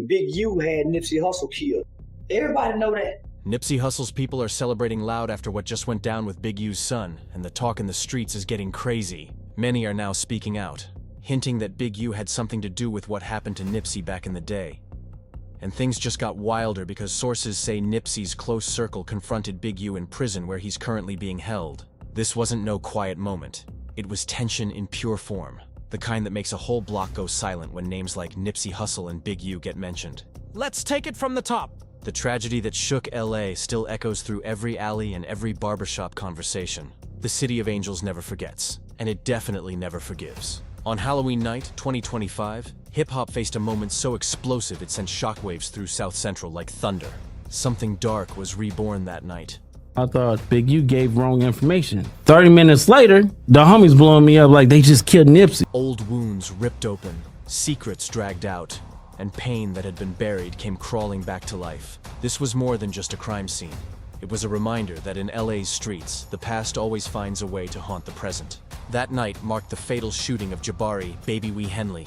Big U had Nipsey Hussle killed. Everybody know that. Nipsey Hussle's people are celebrating loud after what just went down with Big U's son, and the talk in the streets is getting crazy. Many are now speaking out, hinting that Big U had something to do with what happened to Nipsey back in the day. And things just got wilder because sources say Nipsey's close circle confronted Big U in prison where he's currently being held. This wasn't no quiet moment. It was tension in pure form, the kind that makes a whole block go silent when names like Nipsey Hussle and Big U get mentioned. Let's take it from the top. The tragedy that shook LA still echoes through every alley and every barbershop conversation. The City of Angels never forgets, and it definitely never forgives. On Halloween night, 2025, hip-hop faced a moment so explosive it sent shockwaves through South Central like thunder. Something dark was reborn that night. I thought Big U gave wrong information. 30 minutes later, the homies blowing me up like they just killed Nipsey. Old wounds ripped open, secrets dragged out, and pain that had been buried came crawling back to life. This was more than just a crime scene. It was a reminder that in LA's streets, the past always finds a way to haunt the present. That night marked the fatal shooting of Jabari "Baby Wee" Henley,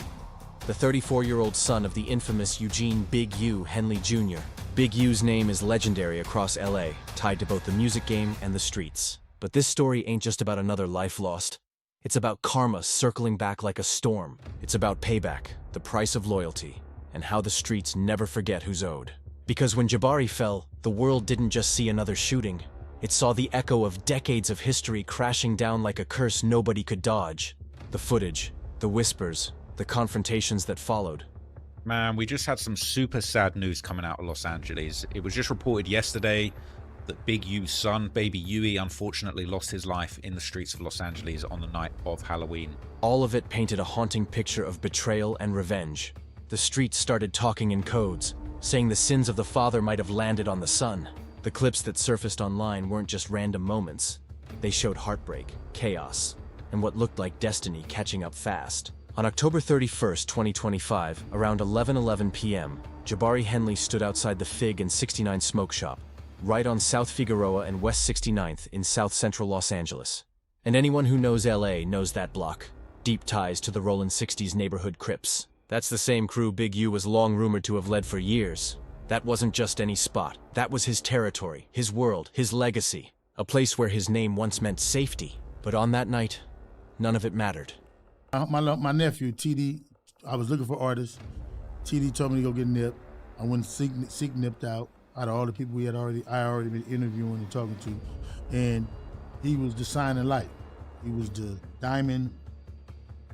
the 34-year-old son of the infamous Eugene "Big U" Henley Jr. Big U's name is legendary across LA, tied to both the music game and the streets. But this story ain't just about another life lost. It's about karma circling back like a storm. It's about payback, the price of loyalty, and how the streets never forget who's owed. Because when Jabari fell, the world didn't just see another shooting. It saw the echo of decades of history crashing down like a curse nobody could dodge. The footage, the whispers, the confrontations that followed. Man, we just had some super sad news coming out of Los Angeles. It was just reported yesterday that Big U's son, Baby Huey, unfortunately lost his life in the streets of Los Angeles on the night of Halloween. All of it painted a haunting picture of betrayal and revenge. The streets started talking in codes, saying the sins of the father might have landed on the son. The clips that surfaced online weren't just random moments. They showed heartbreak, chaos, and what looked like destiny catching up fast. On October 31st, 2025, around 11:11 p.m., Jabari Henley stood outside the Fig and 69 Smoke Shop, right on South Figueroa and West 69th in South Central Los Angeles. And anyone who knows LA knows that block. Deep ties to the Rollin' 60s neighborhood Crips. That's the same crew Big U was long rumored to have led for years. That wasn't just any spot. That was his territory, his world, his legacy. A place where his name once meant safety. But on that night, none of it mattered. My nephew, TD, I was looking for artists. TD told me to go get Nip. I went and seek Nip out of all the people I already been interviewing and talking to. And he was the shining light. He was the diamond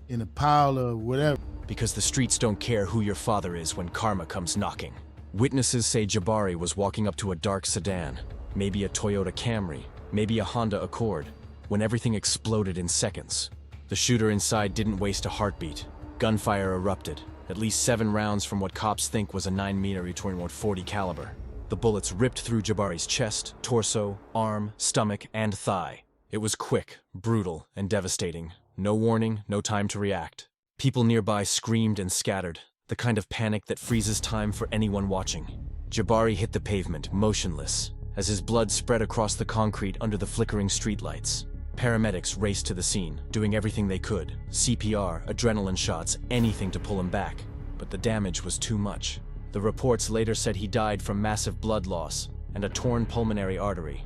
in a pile of whatever. Because the streets don't care who your father is when karma comes knocking. Witnesses say Jabari was walking up to a dark sedan, maybe a Toyota Camry, maybe a Honda Accord, when everything exploded in seconds. The shooter inside didn't waste a heartbeat. Gunfire erupted, at least 7 rounds from what cops think was a 9mm .40 caliber. The bullets ripped through Jabari's chest, torso, arm, stomach, and thigh. It was quick, brutal, and devastating. No warning, no time to react. People nearby screamed and scattered, the kind of panic that freezes time for anyone watching. Jabari hit the pavement, motionless, as his blood spread across the concrete under the flickering streetlights. Paramedics raced to the scene, doing everything they could. CPR, adrenaline shots, anything to pull him back. But the damage was too much. The reports later said he died from massive blood loss and a torn pulmonary artery.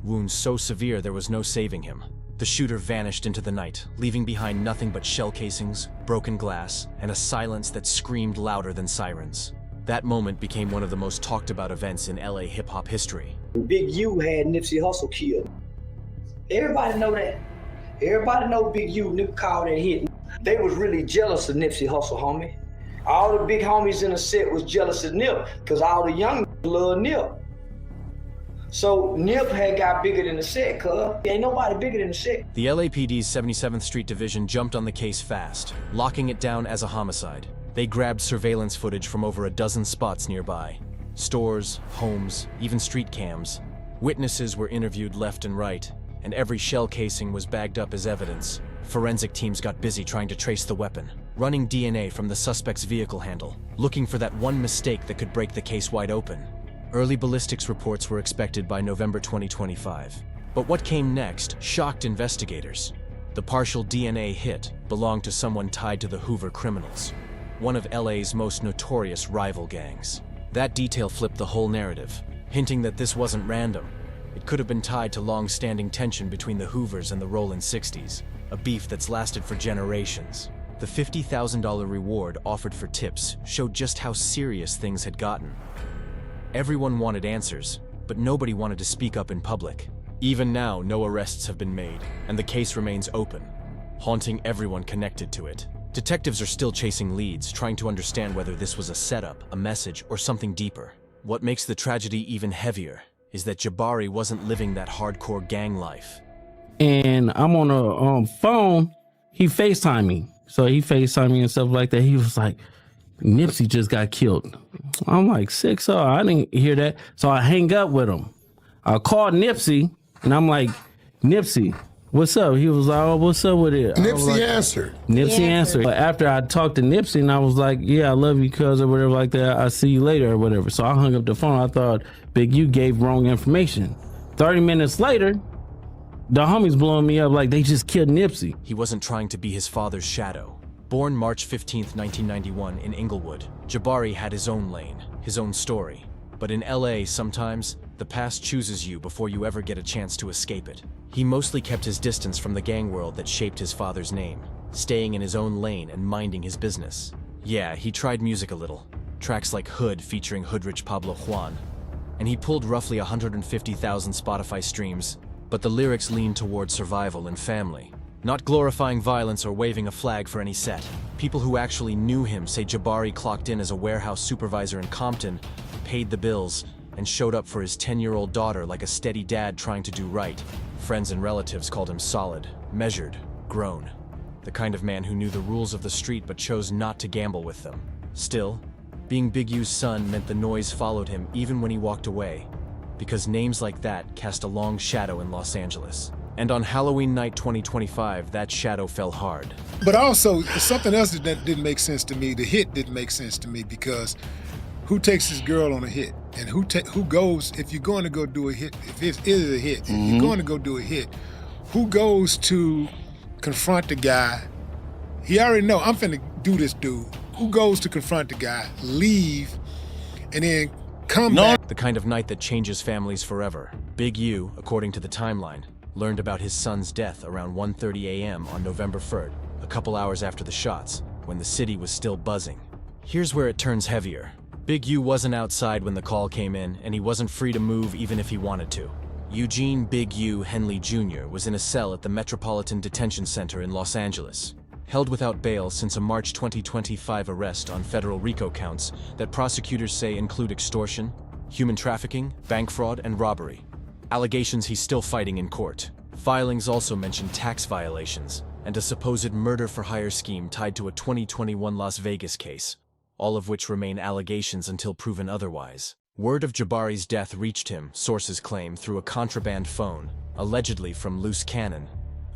Wounds so severe there was no saving him. The shooter vanished into the night, leaving behind nothing but shell casings, broken glass, and a silence that screamed louder than sirens. That moment became one of the most talked about events in LA hip-hop history. Big U had Nipsey Hussle killed. Everybody know that. Everybody know Big U, Nip called that hit. They was really jealous of Nipsey Hussle, homie. All the big homies in the set was jealous of Nip, because all the young love Nip. So Nip had got bigger than the set, cuz. Ain't nobody bigger than the set. The LAPD's 77th Street Division jumped on the case fast, locking it down as a homicide. They grabbed surveillance footage from over a dozen spots nearby. Stores, homes, even street cams. Witnesses were interviewed left and right, and every shell casing was bagged up as evidence. Forensic teams got busy trying to trace the weapon, running DNA from the suspect's vehicle handle, looking for that one mistake that could break the case wide open. Early ballistics reports were expected by November 2025. But what came next shocked investigators. The partial DNA hit belonged to someone tied to the Hoover criminals. one of LA's most notorious rival gangs. That detail flipped the whole narrative, hinting that this wasn't random. It could have been tied to long-standing tension between the Hoovers and the Rollin' 60s, a beef that's lasted for generations. The $50,000 reward offered for tips showed just how serious things had gotten. Everyone wanted answers, but nobody wanted to speak up in public. Even now, no arrests have been made, and the case remains open, haunting everyone connected to it. Detectives are still chasing leads, trying to understand whether this was a setup, a message, or something deeper. What makes the tragedy even heavier is that Jabari wasn't living that hardcore gang life. And I'm on a phone, he FaceTimed me. So he FaceTimed me and stuff like that. He was like, Nipsey just got killed. I'm like, sick, so I didn't hear that. So I hang up with him. I called Nipsey, and I'm like, Nipsey, what's up? He was like, oh, what's up with it? Nipsey answered. Nipsey answered. But after I talked to Nipsey, and I was like, yeah, I love you, cuz, or whatever like that. I'll see you later, or whatever. So I hung up the phone. I thought Big U gave wrong information. 30 minutes later, the homies blowing me up like they just killed Nipsey. He wasn't trying to be his father's shadow. Born March 15, 1991 in Inglewood, Jabari had his own lane, his own story. But in LA, sometimes, the past chooses you before you ever get a chance to escape it. He mostly kept his distance from the gang world that shaped his father's name, staying in his own lane and minding his business. Yeah, he tried music a little, tracks like Hood featuring Hoodrich Pablo Juan, and he pulled roughly 150,000 Spotify streams, but the lyrics leaned toward survival and family, not glorifying violence or waving a flag for any set. People who actually knew him say Jabari clocked in as a warehouse supervisor in Compton, paid the bills, and showed up for his 10-year-old daughter like a steady dad trying to do right. Friends and relatives called him solid, measured, grown. The kind of man who knew the rules of the street but chose not to gamble with them. Still, being Big U's son meant the noise followed him even when he walked away, because names like that cast a long shadow in Los Angeles. And on Halloween night 2025, that shadow fell hard. But also, something else that didn't make sense to me, the hit didn't make sense to me, because who takes this girl on a hit? And who goes, if you're going to go do a hit, if it is a hit, if you're going to go do a hit, who goes to confront the guy? He already know, I'm finna do this dude. Who goes to confront the guy, leave, and then come back? The kind of night that changes families forever. Big U, according to the timeline, learned about his son's death around 1:30 a.m. on November 3rd, a couple hours after the shots, when the city was still buzzing. Here's where it turns heavier. Big U wasn't outside when the call came in, and he wasn't free to move even if he wanted to. Eugene Big U Henley Jr. was in a cell at the Metropolitan Detention Center in Los Angeles, held without bail since a March 2025 arrest on federal RICO counts that prosecutors say include extortion, human trafficking, bank fraud, and robbery. Allegations he's still fighting in court. Filings also mention tax violations and a supposed murder-for-hire scheme tied to a 2021 Las Vegas case, all of which remain allegations until proven otherwise. Word of Jabari's death reached him, sources claim, through a contraband phone, allegedly from Loose Cannon,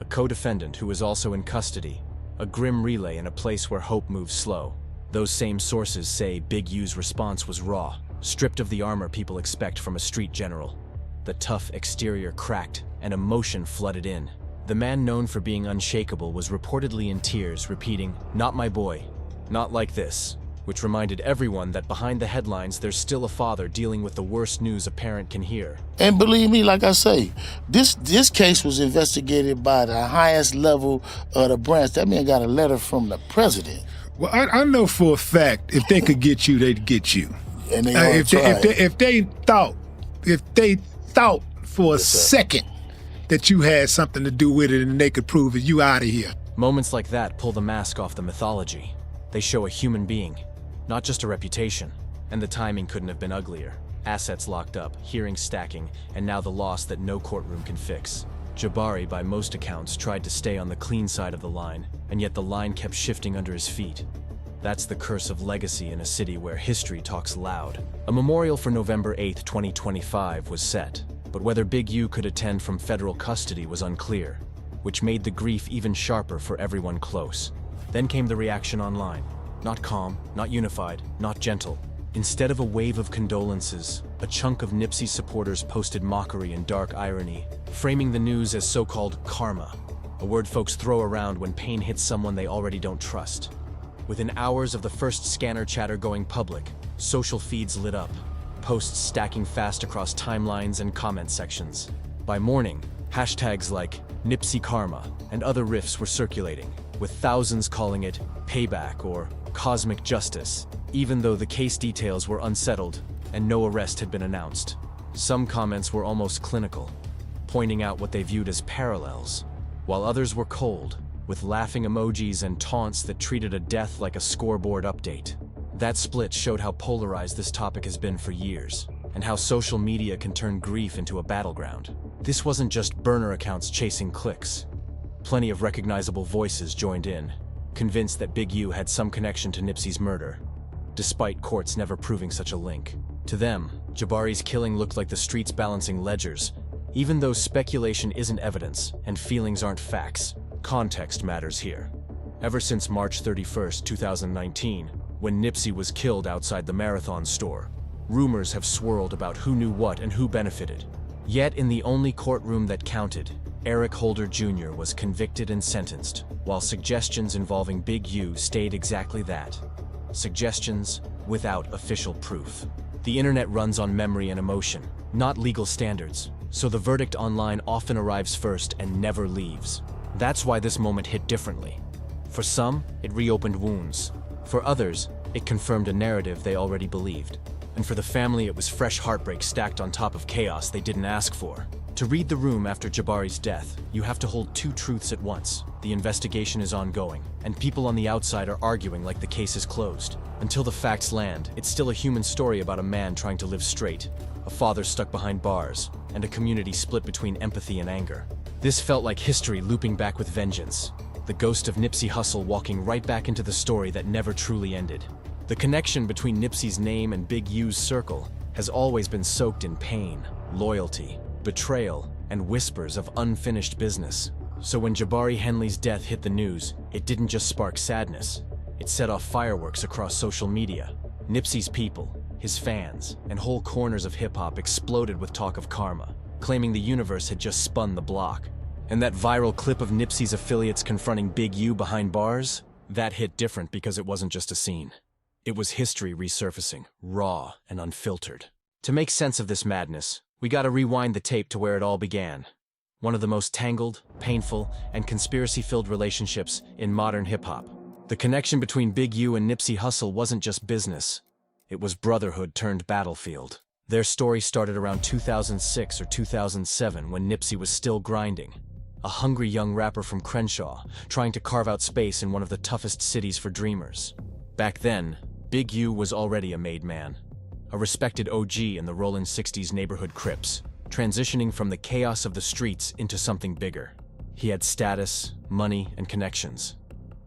a co-defendant who is also in custody, a grim relay in a place where hope moves slow. Those same sources say Big U's response was raw, stripped of the armor people expect from a street general. The tough exterior cracked, and emotion flooded in. The man known for being unshakable was reportedly in tears, repeating, "Not my boy, not like this," which reminded everyone that behind the headlines there's still a father dealing with the worst news a parent can hear. And believe me, like I say, this case was investigated by the highest level of the branch. That man got a letter from the president. Well, I know for a fact if they could get you, they'd get you. And they if they thought for a second that you had something to do with it and they could prove it, you out of here. Moments like that pull the mask off the mythology. They show a human being, not just a reputation. And the timing couldn't have been uglier. Assets locked up, hearings stacking, and now the loss that no courtroom can fix. Jabari, by most accounts, tried to stay on the clean side of the line, and yet the line kept shifting under his feet. That's the curse of legacy in a city where history talks loud. A memorial for November 8, 2025 was set, but whether Big U could attend from federal custody was unclear, which made the grief even sharper for everyone close. Then came the reaction online. Not calm, not unified, not gentle. Instead of a wave of condolences, a chunk of Nipsey supporters posted mockery and dark irony, framing the news as so-called karma, a word folks throw around when pain hits someone they already don't trust. Within hours of the first scanner chatter going public, social feeds lit up, posts stacking fast across timelines and comment sections. By morning, hashtags like Nipsey Karma and other riffs were circulating, with thousands calling it payback or cosmic justice, even though the case details were unsettled and no arrest had been announced. Some comments were almost clinical, pointing out what they viewed as parallels, while others were cold, with laughing emojis and taunts that treated a death like a scoreboard update. That split showed how polarized this topic has been for years, and how social media can turn grief into a battleground. This wasn't just burner accounts chasing clicks. Plenty of recognizable voices joined in, convinced that Big U had some connection to Nipsey's murder, despite courts never proving such a link. To them, Jabari's killing looked like the streets balancing ledgers. Even though speculation isn't evidence and feelings aren't facts, context matters here. Ever since March 31st, 2019, when Nipsey was killed outside the Marathon store, rumors have swirled about who knew what and who benefited. Yet in the only courtroom that counted, Eric Holder Jr. was convicted and sentenced, while suggestions involving Big U stayed exactly that. Suggestions without official proof. The internet runs on memory and emotion, not legal standards, so the verdict online often arrives first and never leaves. That's why this moment hit differently. For some, it reopened wounds. For others, it confirmed a narrative they already believed. And for the family, it was fresh heartbreak stacked on top of chaos they didn't ask for. To read the room after Jabari's death, you have to hold two truths at once. The investigation is ongoing, and people on the outside are arguing like the case is closed. Until the facts land, it's still a human story about a man trying to live straight, a father stuck behind bars, and a community split between empathy and anger. This felt like history looping back with vengeance, the ghost of Nipsey Hussle walking right back into the story that never truly ended. The connection between Nipsey's name and Big U's circle has always been soaked in pain, loyalty, betrayal, and whispers of unfinished business. So when Jabari Henley's death hit the news, it didn't just spark sadness. It set off fireworks across social media. Nipsey's people, his fans, and whole corners of hip-hop exploded with talk of karma, claiming the universe had just spun the block. And that viral clip of Nipsey's affiliates confronting Big U behind bars? That hit different because it wasn't just a scene. It was history resurfacing, raw and unfiltered. To make sense of this madness, we gotta rewind the tape to where it all began. One of the most tangled, painful, and conspiracy-filled relationships in modern hip-hop. The connection between Big U and Nipsey Hussle wasn't just business. It was brotherhood turned battlefield. Their story started around 2006 or 2007 when Nipsey was still grinding. A hungry young rapper from Crenshaw, trying to carve out space in one of the toughest cities for dreamers. Back then, Big U was already a made man. A respected OG in the Rollin' 60s neighborhood Crips, transitioning from the chaos of the streets into something bigger. He had status, money, and connections.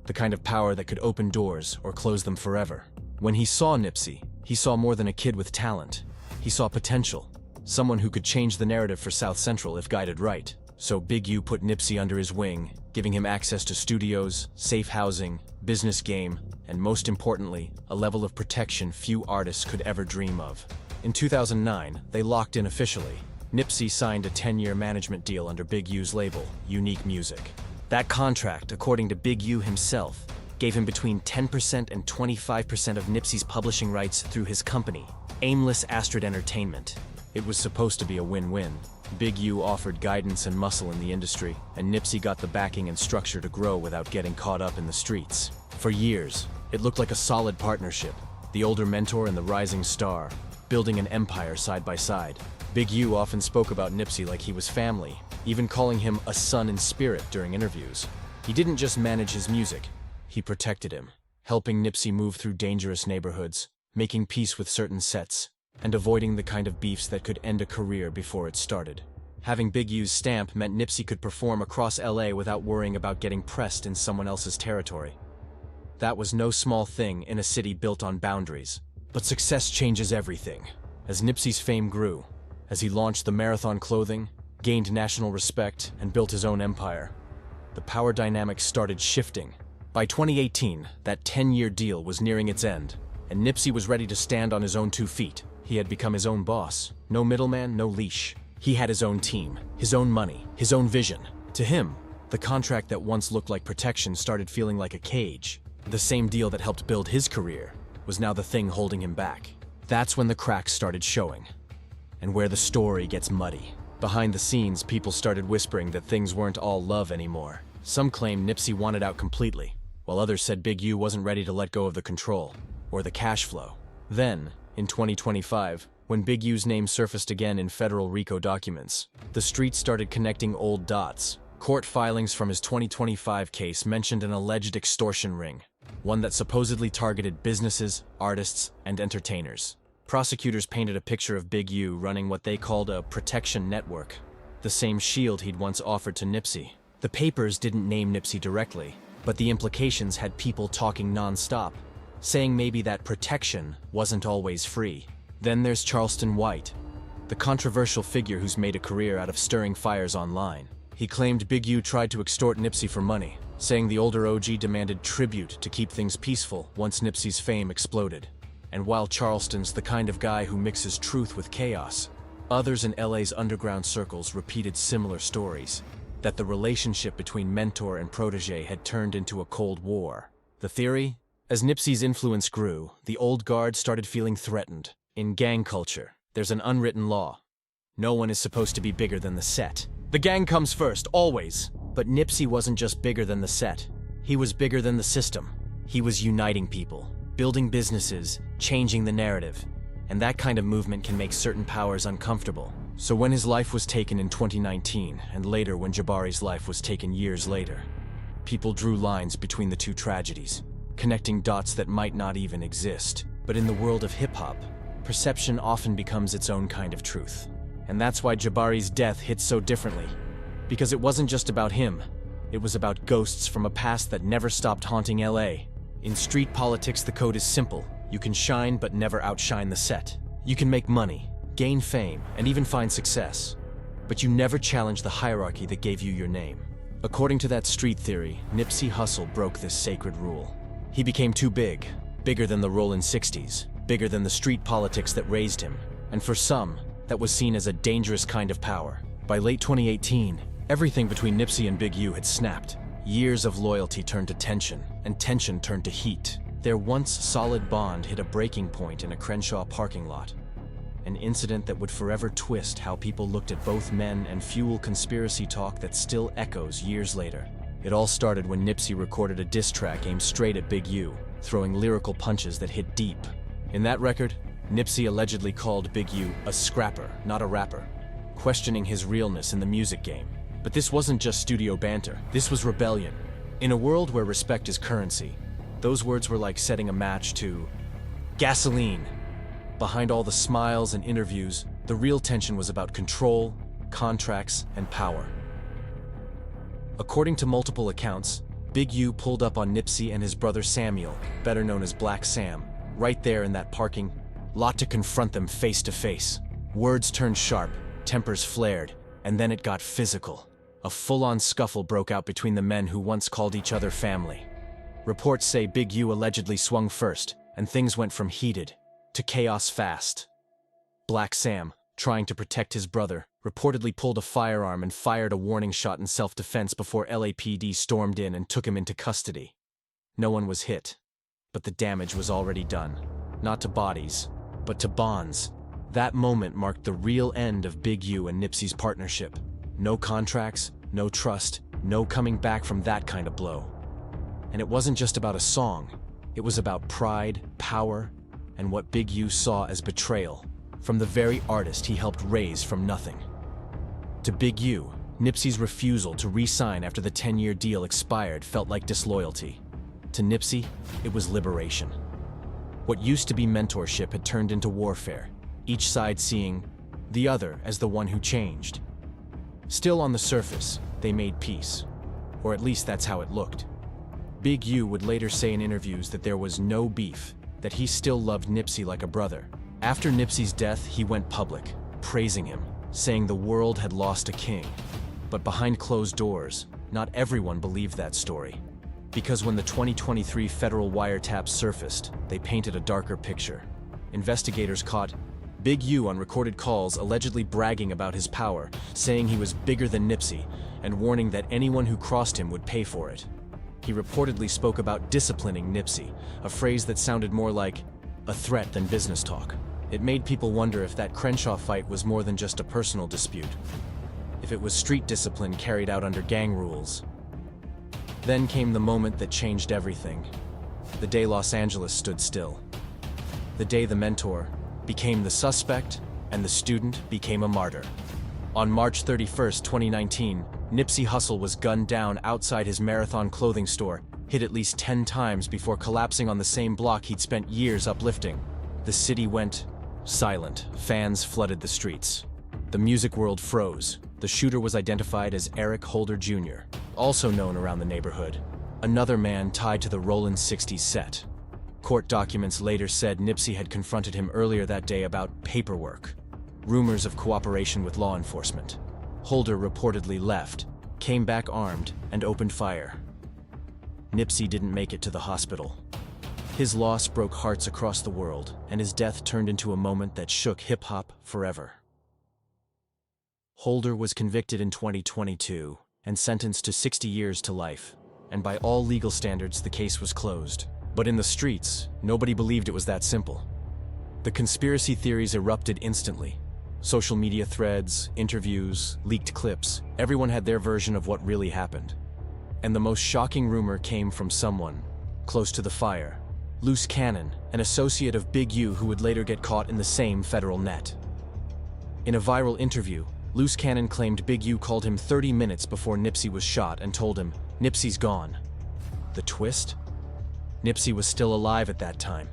The kind of power that could open doors or close them forever. When he saw Nipsey, he saw more than a kid with talent. He saw potential, someone who could change the narrative for South Central if guided right. So Big U put Nipsey under his wing, giving him access to studios, safe housing, business game, and most importantly, a level of protection few artists could ever dream of. In 2009, they locked in officially. Nipsey signed a 10-year management deal under Big U's label, Unique Music. That contract, according to Big U himself, gave him between 10% and 25% of Nipsey's publishing rights through his company, Aimless Astrid Entertainment. It was supposed to be a win-win. Big U offered guidance and muscle in the industry, and Nipsey got the backing and structure to grow without getting caught up in the streets. For years, it looked like a solid partnership, the older mentor and the rising star, building an empire side by side. Big U often spoke about Nipsey like he was family, even calling him a son in spirit during interviews. He didn't just manage his music, he protected him, helping Nipsey move through dangerous neighborhoods, making peace with certain sets, and avoiding the kind of beefs that could end a career before it started. Having Big U's stamp meant Nipsey could perform across LA without worrying about getting pressed in someone else's territory. That was no small thing in a city built on boundaries. But success changes everything. As Nipsey's fame grew, as he launched the Marathon clothing, gained national respect, and built his own empire, the power dynamics started shifting. By 2018, that 10-year deal was nearing its end, and Nipsey was ready to stand on his own 2 feet. He had become his own boss. No middleman, no leash. He had his own team, his own money, his own vision. To him, the contract that once looked like protection started feeling like a cage. The same deal that helped build his career was now the thing holding him back. That's when the cracks started showing, and where the story gets muddy. Behind the scenes, people started whispering that things weren't all love anymore. Some claimed Nipsey wanted out completely, while others said Big U wasn't ready to let go of the control, or the cash flow. Then, in 2025, when Big U's name surfaced again in federal RICO documents, the streets started connecting old dots. Court filings from his 2025 case mentioned an alleged extortion ring, one that supposedly targeted businesses, artists, and entertainers. Prosecutors painted a picture of Big U running what they called a protection network, the same shield he'd once offered to Nipsey. The papers didn't name Nipsey directly, but the implications had people talking non-stop, saying maybe that protection wasn't always free. Then there's Charleston White, the controversial figure who's made a career out of stirring fires online. He claimed Big U tried to extort Nipsey for money, saying the older OG demanded tribute to keep things peaceful once Nipsey's fame exploded. And while Charleston's the kind of guy who mixes truth with chaos, others in LA's underground circles repeated similar stories, that the relationship between mentor and protege had turned into a Cold War. The theory? As Nipsey's influence grew, the old guard started feeling threatened. In gang culture, there's an unwritten law. No one is supposed to be bigger than the set. The gang comes first, always. But Nipsey wasn't just bigger than the set. He was bigger than the system. He was uniting people, building businesses, changing the narrative. And that kind of movement can make certain powers uncomfortable. So when his life was taken in 2019, and later when Jabari's life was taken years later, people drew lines between the two tragedies, connecting dots that might not even exist. But in the world of hip-hop, perception often becomes its own kind of truth. And that's why Jabari's death hits so differently. Because it wasn't just about him. It was about ghosts from a past that never stopped haunting LA. In street politics, the code is simple. You can shine but never outshine the set. You can make money, gain fame, and even find success. But you never challenge the hierarchy that gave you your name. According to that street theory, Nipsey Hussle broke this sacred rule. He became too big, bigger than the Rollin' 60s, bigger than the street politics that raised him. And for some, that was seen as a dangerous kind of power. By late 2018, everything between Nipsey and Big U had snapped. Years of loyalty turned to tension, and tension turned to heat. Their once solid bond hit a breaking point in a Crenshaw parking lot. An incident that would forever twist how people looked at both men and fuel conspiracy talk that still echoes years later. It all started when Nipsey recorded a diss track aimed straight at Big U, throwing lyrical punches that hit deep. In that record, Nipsey allegedly called Big U a scrapper, not a rapper, questioning his realness in the music game. But this wasn't just studio banter, this was rebellion. In a world where respect is currency, those words were like setting a match to gasoline. Behind all the smiles and interviews, the real tension was about control, contracts, and power. According to multiple accounts, Big U pulled up on Nipsey and his brother Samuel, better known as Black Sam, right there in that parking lot to confront them face to face. Words turned sharp, tempers flared, and then it got physical. A full-on scuffle broke out between the men who once called each other family. Reports say Big U allegedly swung first, and things went from heated to chaos fast. Black Sam, trying to protect his brother, reportedly pulled a firearm and fired a warning shot in self-defense before LAPD stormed in and took him into custody. No one was hit, but the damage was already done. Not to bodies, but to bonds. That moment marked the real end of Big U and Nipsey's partnership. No contracts, no trust, no coming back from that kind of blow. And it wasn't just about a song. It was about pride, power, and what Big U saw as betrayal from the very artist he helped raise from nothing. To Big U, Nipsey's refusal to re-sign after the 10-year deal expired felt like disloyalty. To Nipsey, it was liberation. What used to be mentorship had turned into warfare, each side seeing the other as the one who changed. Still on the surface, they made peace. Or at least that's how it looked. Big U would later say in interviews that there was no beef, that he still loved Nipsey like a brother. After Nipsey's death, he went public, praising him, saying the world had lost a king. But behind closed doors, not everyone believed that story. Because when the 2023 federal wiretaps surfaced, they painted a darker picture. Investigators caught Big U on recorded calls allegedly bragging about his power, saying he was bigger than Nipsey, and warning that anyone who crossed him would pay for it. He reportedly spoke about disciplining Nipsey, a phrase that sounded more like a threat than business talk. It made people wonder if that Crenshaw fight was more than just a personal dispute, if it was street discipline carried out under gang rules. Then came the moment that changed everything. The day Los Angeles stood still. The day the mentor became the suspect and the student became a martyr. On March 31st, 2019, Nipsey Hussle was gunned down outside his Marathon clothing store, hit at least 10 times before collapsing on the same block he'd spent years uplifting. The city went silent. Fans flooded the streets. The music world froze. The shooter was identified as Eric Holder Jr., also known around the neighborhood, another man tied to the Rollin 60s set. Court documents later said Nipsey had confronted him earlier that day about paperwork, rumors of cooperation with law enforcement. Holder reportedly left, came back armed, and opened fire. Nipsey didn't make it to the hospital. His loss broke hearts across the world, and his death turned into a moment that shook hip-hop forever. Holder was convicted in 2022 and sentenced to 60 years to life, and by all legal standards, the case was closed. But in the streets, nobody believed it was that simple. The conspiracy theories erupted instantly. Social media threads, interviews, leaked clips, everyone had their version of what really happened. And the most shocking rumor came from someone close to the fire. Loose Cannon, an associate of Big U who would later get caught in the same federal net. In a viral interview, Loose Cannon claimed Big U called him 30 minutes before Nipsey was shot and told him, "Nipsey's gone." The twist? Nipsey was still alive at that time.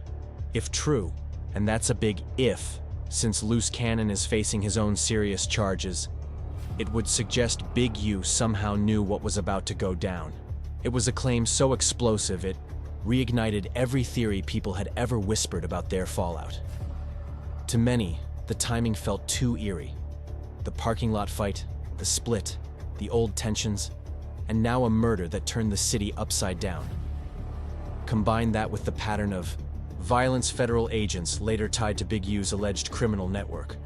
If true, and that's a big if, since Loose Cannon is facing his own serious charges, it would suggest Big U somehow knew what was about to go down. It was a claim so explosive it reignited every theory people had ever whispered about their fallout. To many, the timing felt too eerie. The parking lot fight, the split, the old tensions, and now a murder that turned the city upside down. Combine that with the pattern of violence federal agents later tied to Big U's alleged criminal network,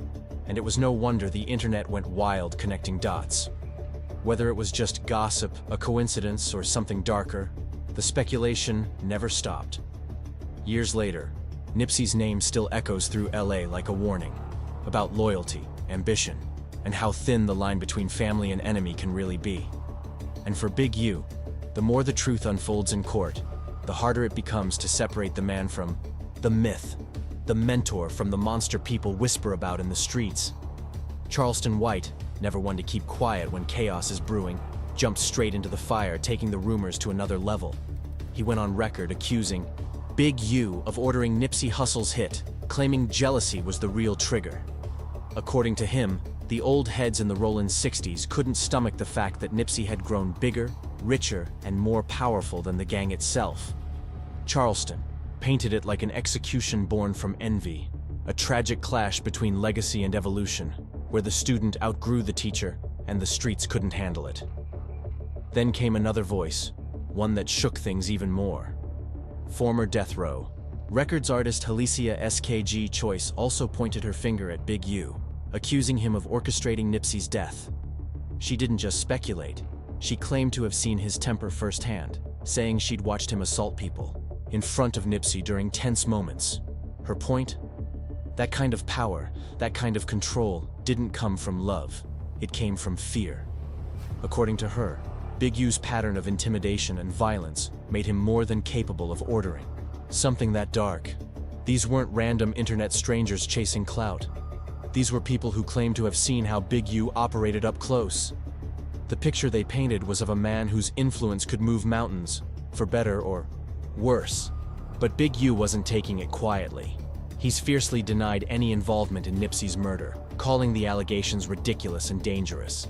and it was no wonder the internet went wild connecting dots. Whether it was just gossip, a coincidence, or something darker, the speculation never stopped. Years later, Nipsey's name still echoes through LA like a warning about loyalty, ambition, and how thin the line between family and enemy can really be. And for Big U, the more the truth unfolds in court, the harder it becomes to separate the man from the myth, the mentor from the monster people whisper about in the streets. Charleston White, never one to keep quiet when chaos is brewing, jumped straight into the fire, taking the rumors to another level. He went on record accusing Big U of ordering Nipsey Hussle's hit, claiming jealousy was the real trigger. According to him, the old heads in the Rollin 60s couldn't stomach the fact that Nipsey had grown bigger, richer, and more powerful than the gang itself. Charleston painted it like an execution born from envy, a tragic clash between legacy and evolution, where the student outgrew the teacher and the streets couldn't handle it. Then came another voice, one that shook things even more. Former Death Row Records artist Halicia SKG Choice also pointed her finger at Big U, accusing him of orchestrating Nipsey's death. She didn't just speculate, she claimed to have seen his temper firsthand, saying she'd watched him assault people in front of Nipsey during tense moments. Her point? That kind of power, that kind of control didn't come from love, it came from fear. According to her, Big U's pattern of intimidation and violence made him more than capable of ordering something that dark. These weren't random internet strangers chasing clout. These were people who claimed to have seen how Big U operated up close. The picture they painted was of a man whose influence could move mountains, for better or worse. But Big U wasn't taking it quietly. He's fiercely denied any involvement in Nipsey's murder, calling the allegations ridiculous and dangerous.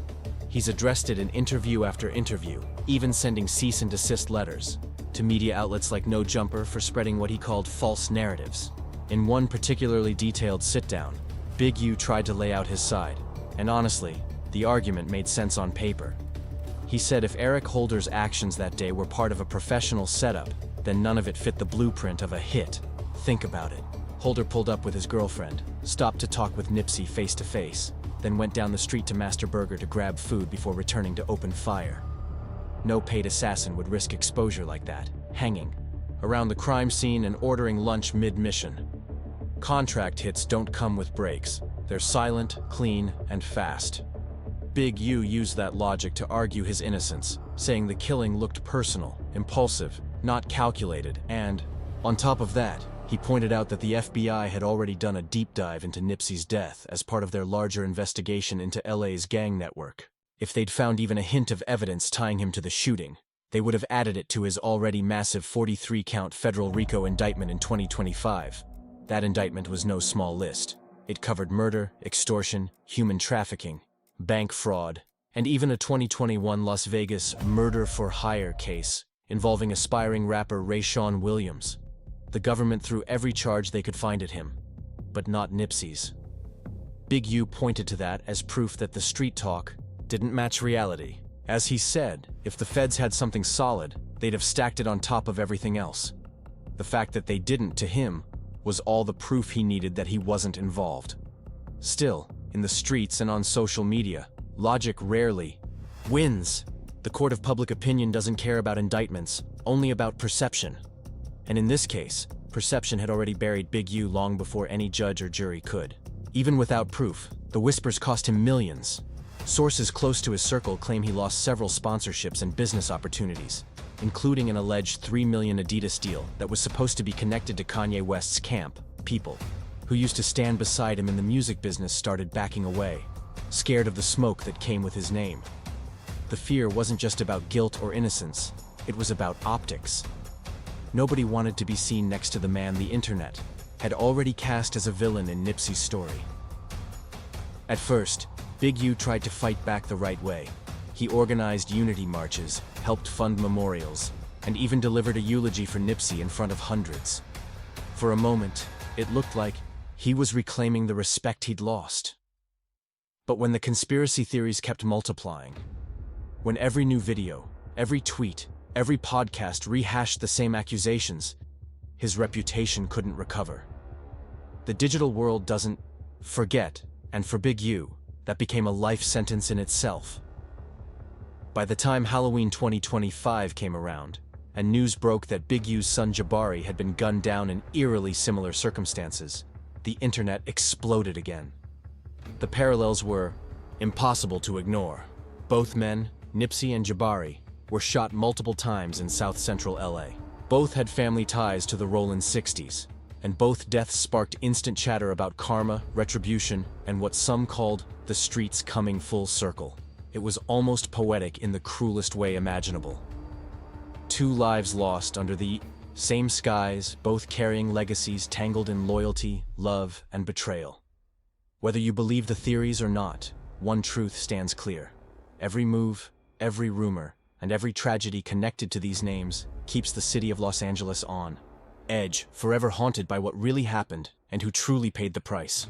He's addressed it in interview after interview, even sending cease and desist letters to media outlets like No Jumper for spreading what he called false narratives. In one particularly detailed sit-down, Big U tried to lay out his side, and honestly, the argument made sense on paper. He said if Eric Holder's actions that day were part of a professional setup, then none of it fit the blueprint of a hit. Think about it. Holder pulled up with his girlfriend, stopped to talk with Nipsey face to face, then went down the street to Master Burger to grab food before returning to open fire. No paid assassin would risk exposure like that, hanging around the crime scene and ordering lunch mid-mission. Contract hits don't come with breaks. They're silent, clean, and fast. Big U used that logic to argue his innocence, saying the killing looked personal, impulsive, not calculated, and, on top of that, he pointed out that the FBI had already done a deep dive into Nipsey's death as part of their larger investigation into LA's gang network. If they'd found even a hint of evidence tying him to the shooting, they would have added it to his already massive 43-count federal RICO indictment in 2025. That indictment was no small list. It covered murder, extortion, human trafficking, bank fraud, and even a 2021 Las Vegas murder-for-hire case involving aspiring rapper Rayshawn Williams. The government threw every charge they could find at him, but not Nipsey's. Big U pointed to that as proof that the street talk didn't match reality. As he said, if the feds had something solid, they'd have stacked it on top of everything else. The fact that they didn't, to him, was all the proof he needed that he wasn't involved. Still, in the streets and on social media, logic rarely wins. The court of public opinion doesn't care about indictments, only about perception. And in this case, perception had already buried Big U long before any judge or jury could. Even without proof, the whispers cost him millions. Sources close to his circle claim he lost several sponsorships and business opportunities, including an alleged $3 million Adidas deal that was supposed to be connected to Kanye West's camp. People who used to stand beside him in the music business started backing away, scared of the smoke that came with his name. The fear wasn't just about guilt or innocence, it was about optics. Nobody wanted to be seen next to the man the internet had already cast as a villain in Nipsey's story. At first, Big U tried to fight back the right way. He organized unity marches, helped fund memorials, and even delivered a eulogy for Nipsey in front of hundreds. For a moment, it looked like he was reclaiming the respect he'd lost. But when the conspiracy theories kept multiplying, when every new video, every tweet, every podcast rehashed the same accusations, his reputation couldn't recover. The digital world doesn't forget, and for Big U, that became a life sentence in itself. By the time Halloween 2025 came around, and news broke that Big U's son Jabari had been gunned down in eerily similar circumstances, the internet exploded again. The parallels were impossible to ignore. Both men, Nipsey and Jabari, were shot multiple times in South Central LA. Both had family ties to the Rollin' 60s, and both deaths sparked instant chatter about karma, retribution, and what some called the streets coming full circle. It was almost poetic in the cruelest way imaginable. Two lives lost under the same skies, both carrying legacies tangled in loyalty, love, and betrayal. Whether you believe the theories or not, one truth stands clear. Every move, every rumor, and every tragedy connected to these names keeps the city of Los Angeles on edge, forever haunted by what really happened and who truly paid the price.